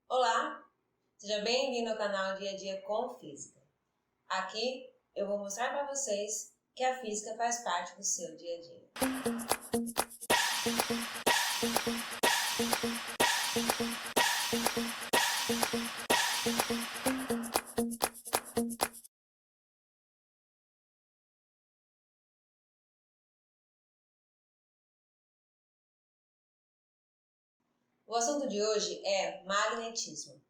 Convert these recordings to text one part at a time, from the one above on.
Olá, seja bem-vindo ao canal Dia a Dia com Física. Aqui eu vou mostrar para vocês que a física faz parte do seu dia a dia. O assunto de hoje é magnetismo.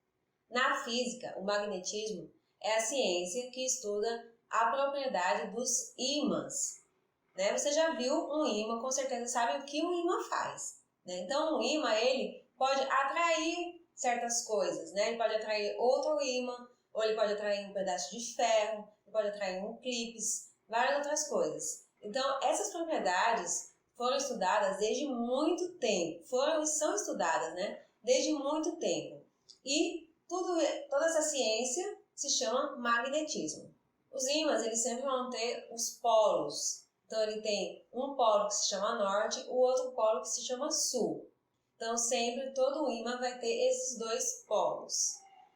Na física, o magnetismo é a ciência que estuda a propriedade dos ímãs. Você já viu um ímã, com certeza sabe o que um ímã faz. Então, um ímã ele pode atrair certas coisas. Ele pode atrair outro ímã, ou ele pode atrair um pedaço de ferro, ele pode atrair um clipes, várias outras coisas. Então, essas propriedades foram estudadas desde muito tempo, foram e são estudadas desde muito tempo. E toda essa ciência se chama magnetismo. Os ímãs eles sempre vão ter os polos. Então, ele tem um polo que se chama norte, o outro polo que se chama sul. Então, sempre todo ímã vai ter esses dois polos.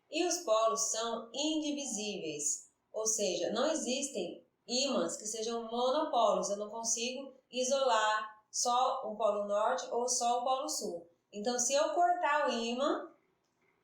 E os polos são indivisíveis, ou seja, não existem ímãs que sejam monopolos. Eu não consigo isolar só o polo norte ou só o polo sul. Então, se eu cortar o ímã,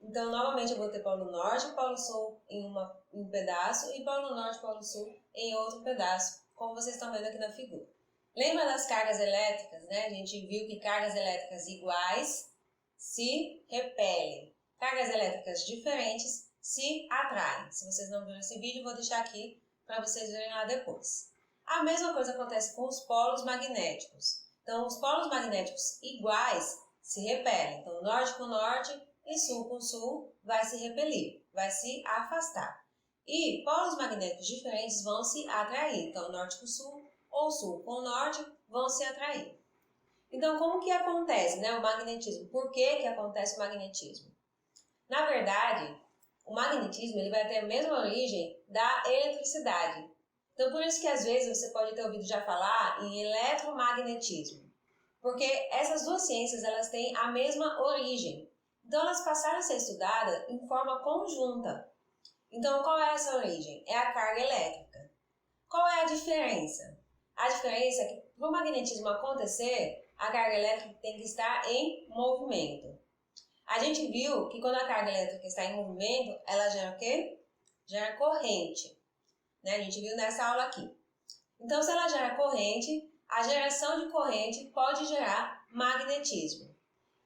então novamente eu vou ter polo norte e polo sul em um pedaço e polo norte e polo sul em outro pedaço, como vocês estão vendo aqui na figura. Lembra das cargas elétricas, A gente viu que cargas elétricas iguais se repelem. Cargas elétricas diferentes se atraem. Se vocês não viram esse vídeo, vou deixar aqui para vocês verem lá depois. A mesma coisa acontece com os polos magnéticos. Então, os polos magnéticos iguais se repelem. Então, norte com norte e sul com sul vai se repelir, vai se afastar. E polos magnéticos diferentes vão se atrair. Então, norte com sul ou sul com norte vão se atrair. Então, como que acontece o magnetismo? Por que acontece o magnetismo? Na verdade, o magnetismo ele vai ter a mesma origem da eletricidade. Então, por isso que às vezes você pode ter ouvido já falar em eletromagnetismo. Porque essas duas ciências elas têm a mesma origem. Então, elas passaram a ser estudadas em forma conjunta. Então, qual é essa origem? É a carga elétrica. Qual é a diferença? A diferença é que para o magnetismo acontecer, a carga elétrica tem que estar em movimento. A gente viu que quando a carga elétrica está em movimento, ela gera o quê? Gera corrente. A gente viu nessa aula aqui. Então, se ela gera corrente, a geração de corrente pode gerar magnetismo.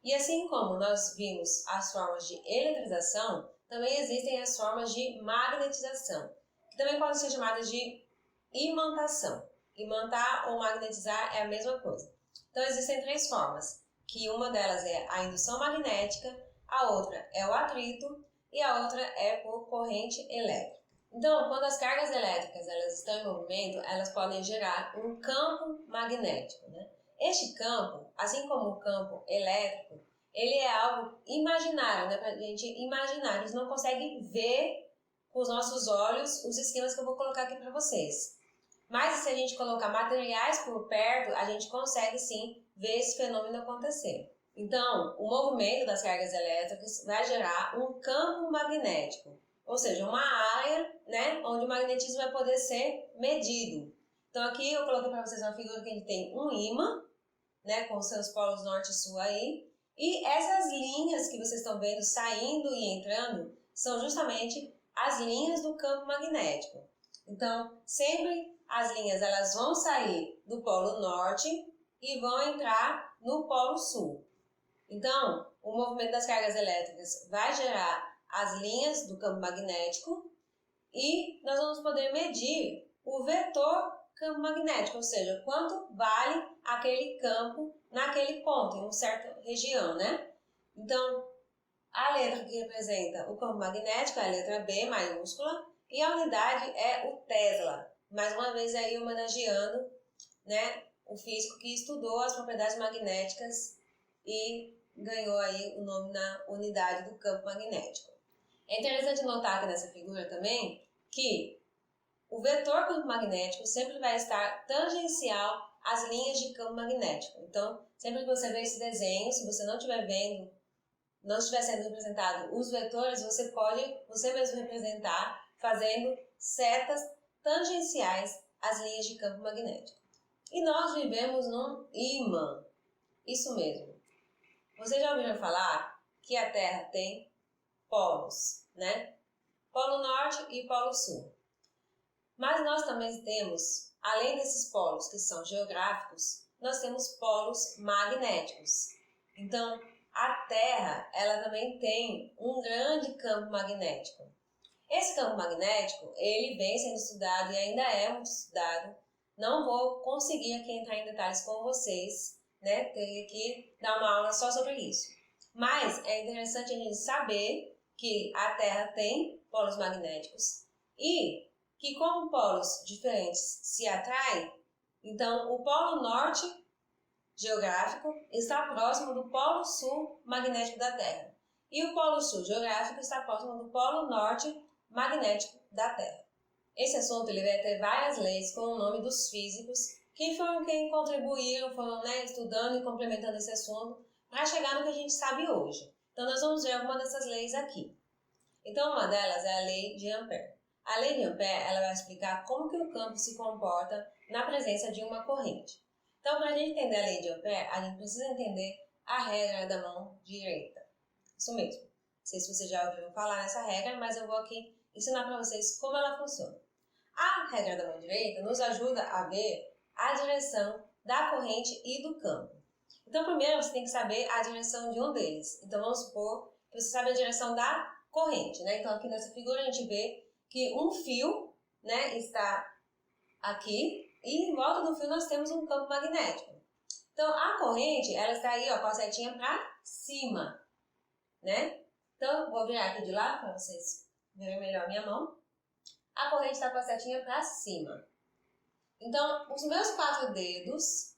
E assim como nós vimos as formas de eletrização, também existem as formas de magnetização, que também podem ser chamadas de imantação. Imantar ou magnetizar é a mesma coisa. Então, existem três formas, que uma delas é a indução magnética, a outra é o atrito e a outra é por corrente elétrica. Então, quando as cargas elétricas elas estão em movimento, elas podem gerar um campo magnético. Este campo, assim como o campo elétrico, ele é algo imaginário, para a gente imaginar. A gente não consegue ver com os nossos olhos os esquemas que eu vou colocar aqui para vocês. Mas se a gente colocar materiais por perto, a gente consegue sim ver esse fenômeno acontecer. Então, o movimento das cargas elétricas vai gerar um campo magnético, ou seja, uma área onde o magnetismo vai poder ser medido. Então, aqui eu coloquei para vocês uma figura que a gente tem um ímã, com seus polos norte e sul aí, e essas linhas que vocês estão vendo saindo e entrando são justamente as linhas do campo magnético. Então, sempre as linhas elas vão sair do polo norte e vão entrar no polo sul. Então, o movimento das cargas elétricas vai gerar as linhas do campo magnético e nós vamos poder medir o vetor campo magnético, ou seja, quanto vale aquele campo naquele ponto, em uma certa região, Então, a letra que representa o campo magnético é a letra B maiúscula e a unidade é o Tesla. Mais uma vez aí homenageando, o físico que estudou as propriedades magnéticas e ganhou aí o nome na unidade do campo magnético. É interessante notar aqui nessa figura também que o vetor campo magnético sempre vai estar tangencial às linhas de campo magnético. Então, sempre que você vê esse desenho, se você não estiver vendo não estiver sendo representado os vetores, você pode você mesmo representar fazendo setas tangenciais às linhas de campo magnético. E nós vivemos num ímã, isso mesmo. Vocês já ouviram falar que a Terra tem polos, né? Polo Norte e Polo Sul. Mas nós também temos, além desses polos que são geográficos, nós temos polos magnéticos. Então, a Terra, ela também tem um grande campo magnético. Esse campo magnético, ele vem sendo estudado e ainda é muito estudado. Não vou conseguir aqui entrar em detalhes com vocês, né? Teria que dar uma aula só sobre isso. Mas é interessante a gente saber que a Terra tem polos magnéticos e que como polos diferentes se atraem, então o polo norte geográfico está próximo do polo sul magnético da Terra e o polo sul geográfico está próximo do polo norte magnético da Terra. Esse assunto ele vai ter várias leis com o nome dos físicos que foram quem contribuíram, foram estudando e complementando esse assunto para chegar no que a gente sabe hoje. Então nós vamos ver alguma dessas leis aqui. Então uma delas é a lei de Ampère. A lei de Ampère ela vai explicar como que o campo se comporta na presença de uma corrente. Então para a gente entender a lei de Ampère, a gente precisa entender a regra da mão direita. Isso mesmo. Não sei se vocês já ouviram falar nessa regra, mas eu vou aqui ensinar para vocês como ela funciona. A regra da mão direita nos ajuda a ver a direção da corrente e do campo. Então, primeiro você tem que saber a direção de um deles. Então, vamos supor que você sabe a direção da corrente, né? Então, aqui nessa figura a gente vê que um fio, né, está aqui e em volta do fio nós temos um campo magnético. Então, a corrente, ela está aí, ó, com a setinha para cima, né? Então, vou virar aqui de lado para vocês verem melhor minha mão. A corrente está com a setinha para cima. Então, os meus quatro dedos,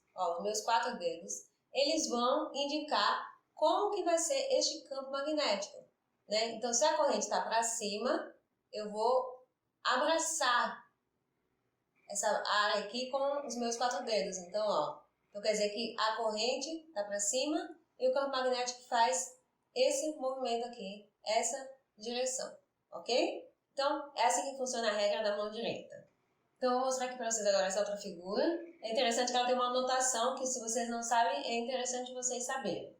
eles vão indicar como que vai ser este campo magnético, né? Então, se a corrente está para cima, eu vou abraçar essa área aqui com os meus quatro dedos. Então, ó, então quer dizer que a corrente está para cima e o campo magnético faz esse movimento aqui, essa direção, ok? Então, é assim que funciona a regra da mão direita. Então, eu vou mostrar aqui para vocês agora essa outra figura. É interessante que ela tem uma anotação que, se vocês não sabem, é interessante vocês saberem.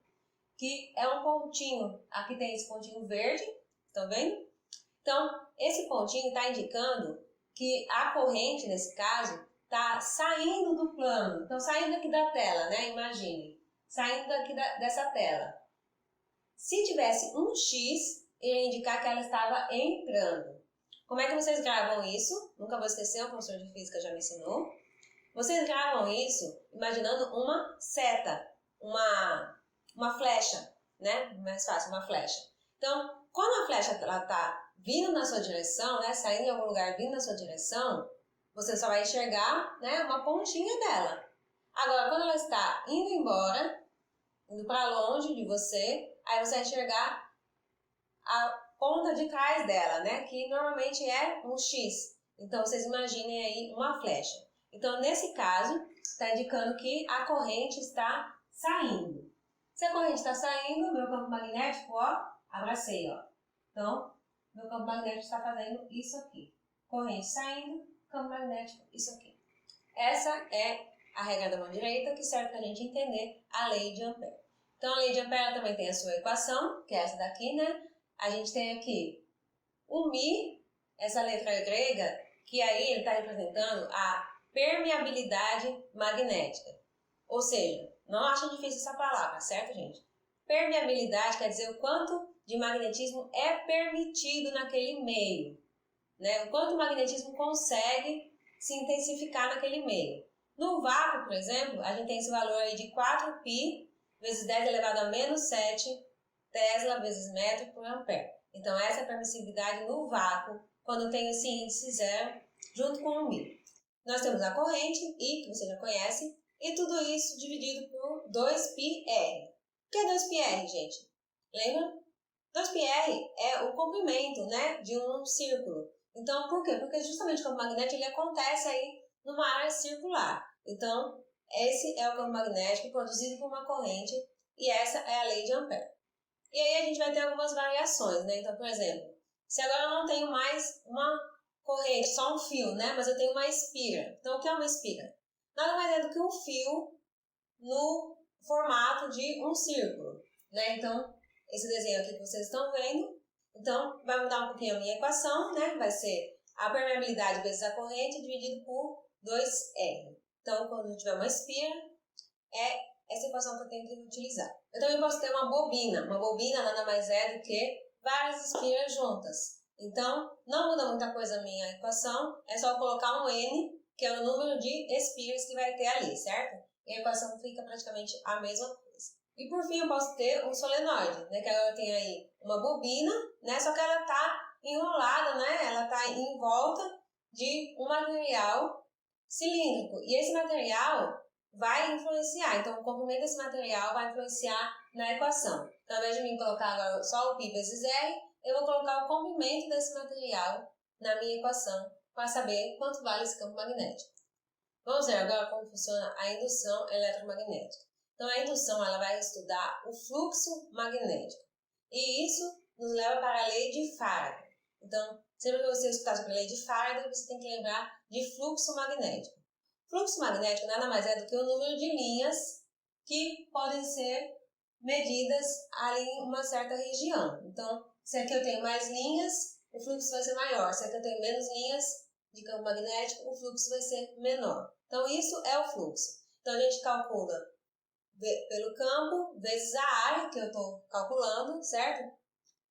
Que é um pontinho, aqui tem esse pontinho verde, estão vendo? Então, esse pontinho está indicando que a corrente, nesse caso, está saindo do plano. Então, saindo aqui da tela, né? Imagine, saindo daqui dessa tela. Se tivesse um X, ia indicar que ela estava entrando. Como é que vocês gravam isso? Nunca vou esquecer, o professor de física já me ensinou. Vocês gravam isso imaginando uma seta, uma flecha, né? Mais fácil, uma flecha. Então, quando a flecha está vindo na sua direção, né? Saindo em algum lugar, vindo na sua direção, você só vai enxergar, né, uma pontinha dela. Agora, quando ela está indo embora, indo para longe de você, aí você vai enxergar a ponta de trás dela, né? Que normalmente é um X. Então, vocês imaginem aí uma flecha. Então, nesse caso, está indicando que a corrente está saindo. Se a corrente está saindo, meu campo magnético, ó, abracei, ó. Então, meu campo magnético está fazendo isso aqui. Corrente saindo, campo magnético, isso aqui. Essa é a regra da mão direita, que serve para a gente entender a lei de Ampère. Então, a lei de Ampère também tem a sua equação, que é essa daqui, né? A gente tem aqui o Mi, essa letra grega, que aí ele está representando a permeabilidade magnética. Ou seja, não acha difícil essa palavra, certo, gente? Permeabilidade quer dizer o quanto de magnetismo é permitido naquele meio, né? O quanto o magnetismo consegue se intensificar naquele meio. No vácuo, por exemplo, a gente tem esse valor aí de 4π vezes 10 elevado a menos 7 Tesla vezes metro por ampere. Então, essa é a permissividade no vácuo, quando tem esse índice zero, junto com o μ. Nós temos a corrente, I, que você já conhece, e tudo isso dividido por 2πr. O que é 2πr, gente? Lembra? 2πr é o comprimento, né, de um círculo. Então, por quê? Porque justamente o campo magnético ele acontece aí numa área circular. Então, esse é o campo magnético produzido por uma corrente e essa é a lei de Ampère. E aí a gente vai ter algumas variações, né? Então, por exemplo, se agora eu não tenho mais uma corrente, só um fio, né? Mas eu tenho uma espira. Então, o que é uma espira? Nada mais é do que um fio no formato de um círculo, né? Então, esse desenho aqui que vocês estão vendo, então vai mudar um pouquinho a minha equação, né? Vai ser a permeabilidade vezes a corrente dividido por 2R. Então, quando eu tiver uma espira, é essa equação que eu tenho que utilizar. Eu também posso ter uma bobina. Uma bobina nada mais é do que várias espiras juntas. Então, não muda muita coisa a minha equação, é só colocar um N, que é o número de espiras que vai ter ali, certo? E a equação fica praticamente a mesma coisa. E por fim, eu posso ter um solenoide, né? Que agora eu tenho aí uma bobina, né? Só que ela está enrolada, né? Ela está em volta de um material cilíndrico. E esse material vai influenciar. Então, o comprimento desse material vai influenciar na equação. Então, ao invés de mim colocar agora só o π vezes R, eu vou colocar o comprimento desse material na minha equação para saber quanto vale esse campo magnético. Vamos ver agora como funciona a indução eletromagnética. Então, a indução ela vai estudar o fluxo magnético. E isso nos leva para a lei de Faraday. Então, sempre que você escutar sobre a lei de Faraday, você tem que lembrar de fluxo magnético. Fluxo magnético nada mais é do que o número de linhas que podem ser medidas ali em uma certa região. Então, se aqui eu tenho mais linhas, o fluxo vai ser maior. Se aqui eu tenho menos linhas de campo magnético, o fluxo vai ser menor. Então, isso é o fluxo. Então, a gente calcula pelo campo vezes a área que eu estou calculando, certo?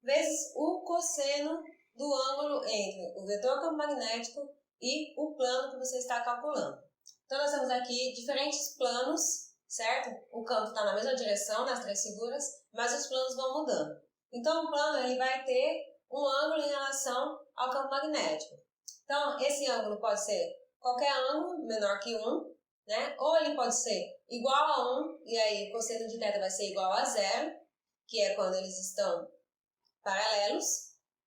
Vezes o cosseno do ângulo entre o vetor campo magnético e o plano que você está calculando. Então, nós temos aqui diferentes planos, certo? O campo está na mesma direção nas três figuras, mas os planos vão mudando. Então, o plano ele vai ter um ângulo em relação ao campo magnético. Então, esse ângulo pode ser qualquer ângulo menor que 1, né? Ou ele pode ser igual a 1, e aí o cosseno de θ vai ser igual a 0, que é quando eles estão paralelos.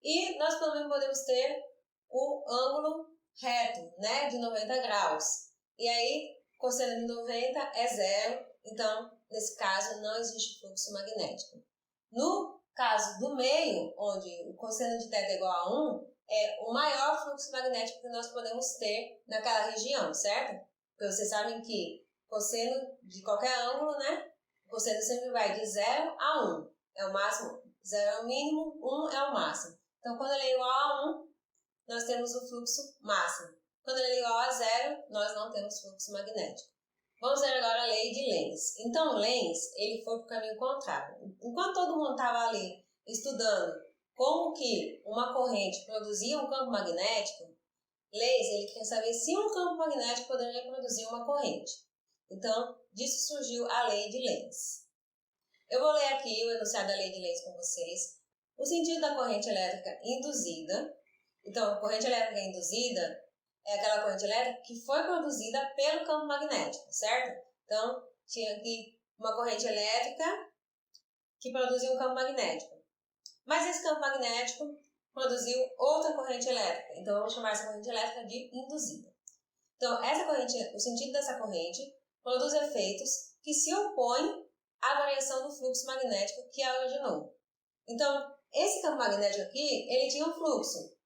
E nós também podemos ter o ângulo reto, né? De 90 graus. E aí, cosseno de 90 é 0, então, nesse caso, não existe fluxo magnético. No caso do meio, onde o cosseno de θ é igual a 1, é o maior fluxo magnético que nós podemos ter naquela região, certo? Porque vocês sabem que cosseno de qualquer ângulo, né? O cosseno sempre vai de 0 a 1. É o máximo, 0 é o mínimo, 1 é o máximo. Então, quando ele é igual a 1, nós temos o fluxo máximo. Quando ele é igual a 0, nós não temos fluxo magnético. Vamos ver agora a lei de Lenz. Então, Lenz, ele foi para o caminho contrário. Enquanto todo mundo estava ali estudando como que uma corrente produzia um campo magnético, Lenz, ele quer saber se um campo magnético poderia produzir uma corrente. Então, disso surgiu a lei de Lenz. Eu vou ler aqui o enunciado da lei de Lenz com vocês. O sentido da corrente elétrica induzida. Então, a corrente elétrica induzida é aquela corrente elétrica que foi produzida pelo campo magnético, certo? Então, tinha aqui uma corrente elétrica que produziu um campo magnético. Mas esse campo magnético produziu outra corrente elétrica. Então, vamos chamar essa corrente elétrica de induzida. Então, essa corrente, o sentido dessa corrente produz efeitos que se opõem à variação do fluxo magnético que a originou. Então, esse campo magnético aqui, ele tinha um fluxo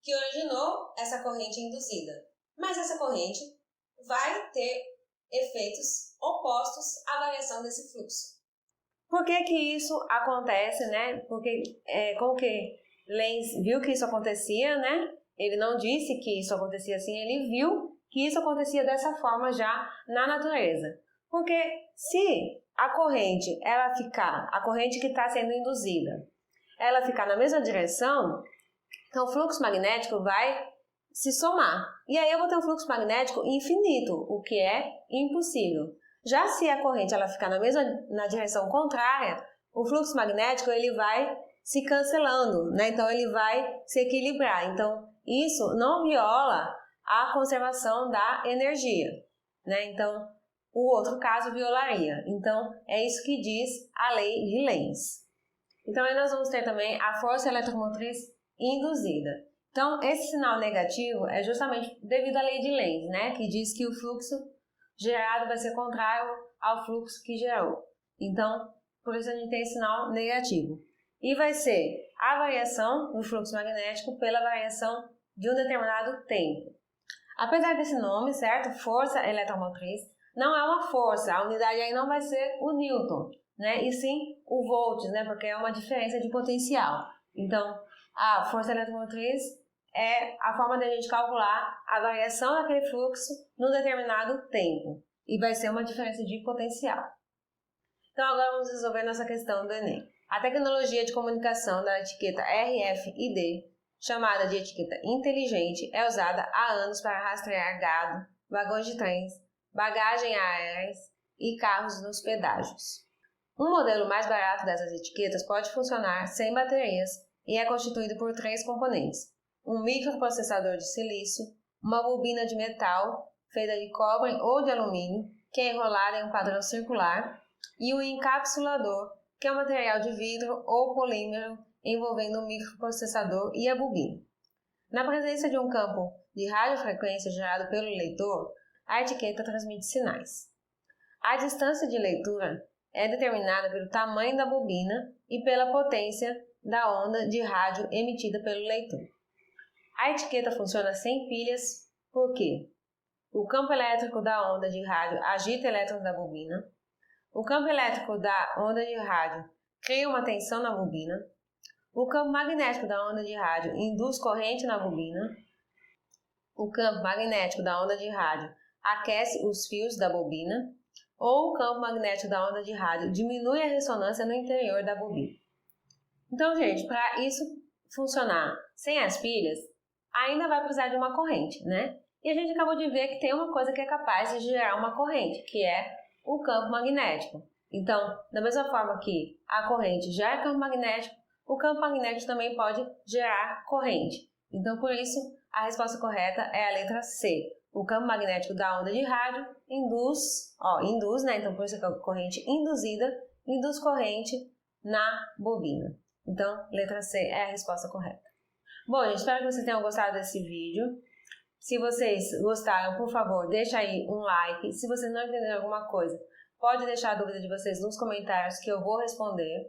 que originou essa corrente induzida. Mas essa corrente vai ter efeitos opostos à variação desse fluxo. Por que que isso acontece, né? Porque como que Lenz viu que isso acontecia, né? Ele não disse que isso acontecia assim, ele viu que isso acontecia dessa forma já na natureza. Porque se a corrente, a corrente que está sendo induzida, ela ficar na mesma direção, então o fluxo magnético vai se somar. E aí eu vou ter um fluxo magnético infinito, o que é impossível. Já se a corrente ela ficar na direção contrária, o fluxo magnético ele vai se cancelando, né? Então ele vai se equilibrar. Então isso não viola a conservação da energia, né? Então o outro caso violaria. Então é isso que diz a lei de Lenz. Então aí nós vamos ter também a força eletromotriz induzida. Então esse sinal negativo é justamente devido à lei de Lenz, né? Que diz que o fluxo gerado vai ser contrário ao fluxo que gerou. Então, por isso a gente tem sinal negativo. E vai ser a variação do fluxo magnético pela variação de um determinado tempo. Apesar desse nome, certo? Força eletromotriz, não é uma força, a unidade aí não vai ser o Newton, né? E sim o volts, né? Porque é uma diferença de potencial. Então, a força eletromotriz é a forma de a gente calcular a variação daquele fluxo num determinado tempo. E vai ser uma diferença de potencial. Então, agora vamos resolver nossa questão do Enem. A tecnologia de comunicação da etiqueta RFID, chamada de etiqueta inteligente, é usada há anos para rastrear gado, vagões de trens, bagagem aéreas e carros nos pedágios. Um modelo mais barato dessas etiquetas pode funcionar sem baterias e é constituído por 3 componentes: um microprocessador de silício, uma bobina de metal feita de cobre ou de alumínio, que é enrolada em um padrão circular, e um encapsulador, que é um material de vidro ou polímero envolvendo o microprocessador e a bobina. Na presença de um campo de radiofrequência gerado pelo leitor, a etiqueta transmite sinais. A distância de leitura é determinada pelo tamanho da bobina e pela potência da onda de rádio emitida pelo leitor. A etiqueta funciona sem pilhas porque o campo elétrico da onda de rádio agita elétrons da bobina, o campo elétrico da onda de rádio cria uma tensão na bobina, o campo magnético da onda de rádio induz corrente na bobina, o campo magnético da onda de rádio aquece os fios da bobina, ou o campo magnético da onda de rádio diminui a ressonância no interior da bobina. Então, gente, para isso funcionar sem as pilhas, ainda vai precisar de uma corrente, né? E a gente acabou de ver que tem uma coisa que é capaz de gerar uma corrente, que é o campo magnético. Então, da mesma forma que a corrente gera campo magnético, o campo magnético também pode gerar corrente. Então, por isso, a resposta correta é a letra C. O campo magnético da onda de rádio induz, né? Então, por isso a corrente induzida induz corrente na bobina. Então, letra C é a resposta correta. Bom, gente, espero que vocês tenham gostado desse vídeo. Se vocês gostaram, por favor, deixa aí um like. Se vocês não entenderam alguma coisa, pode deixar a dúvida de vocês nos comentários que eu vou responder.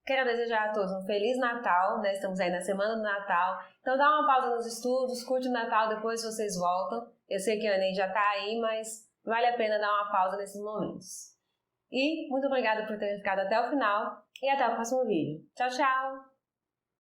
Quero desejar a todos um Feliz Natal, né? Estamos aí na semana do Natal. Então dá uma pausa nos estudos, curte o Natal, depois vocês voltam. Eu sei que o Enem já tá aí, mas vale a pena dar uma pausa nesses momentos. E muito obrigada por terem ficado até o final e até o próximo vídeo. Tchau, tchau!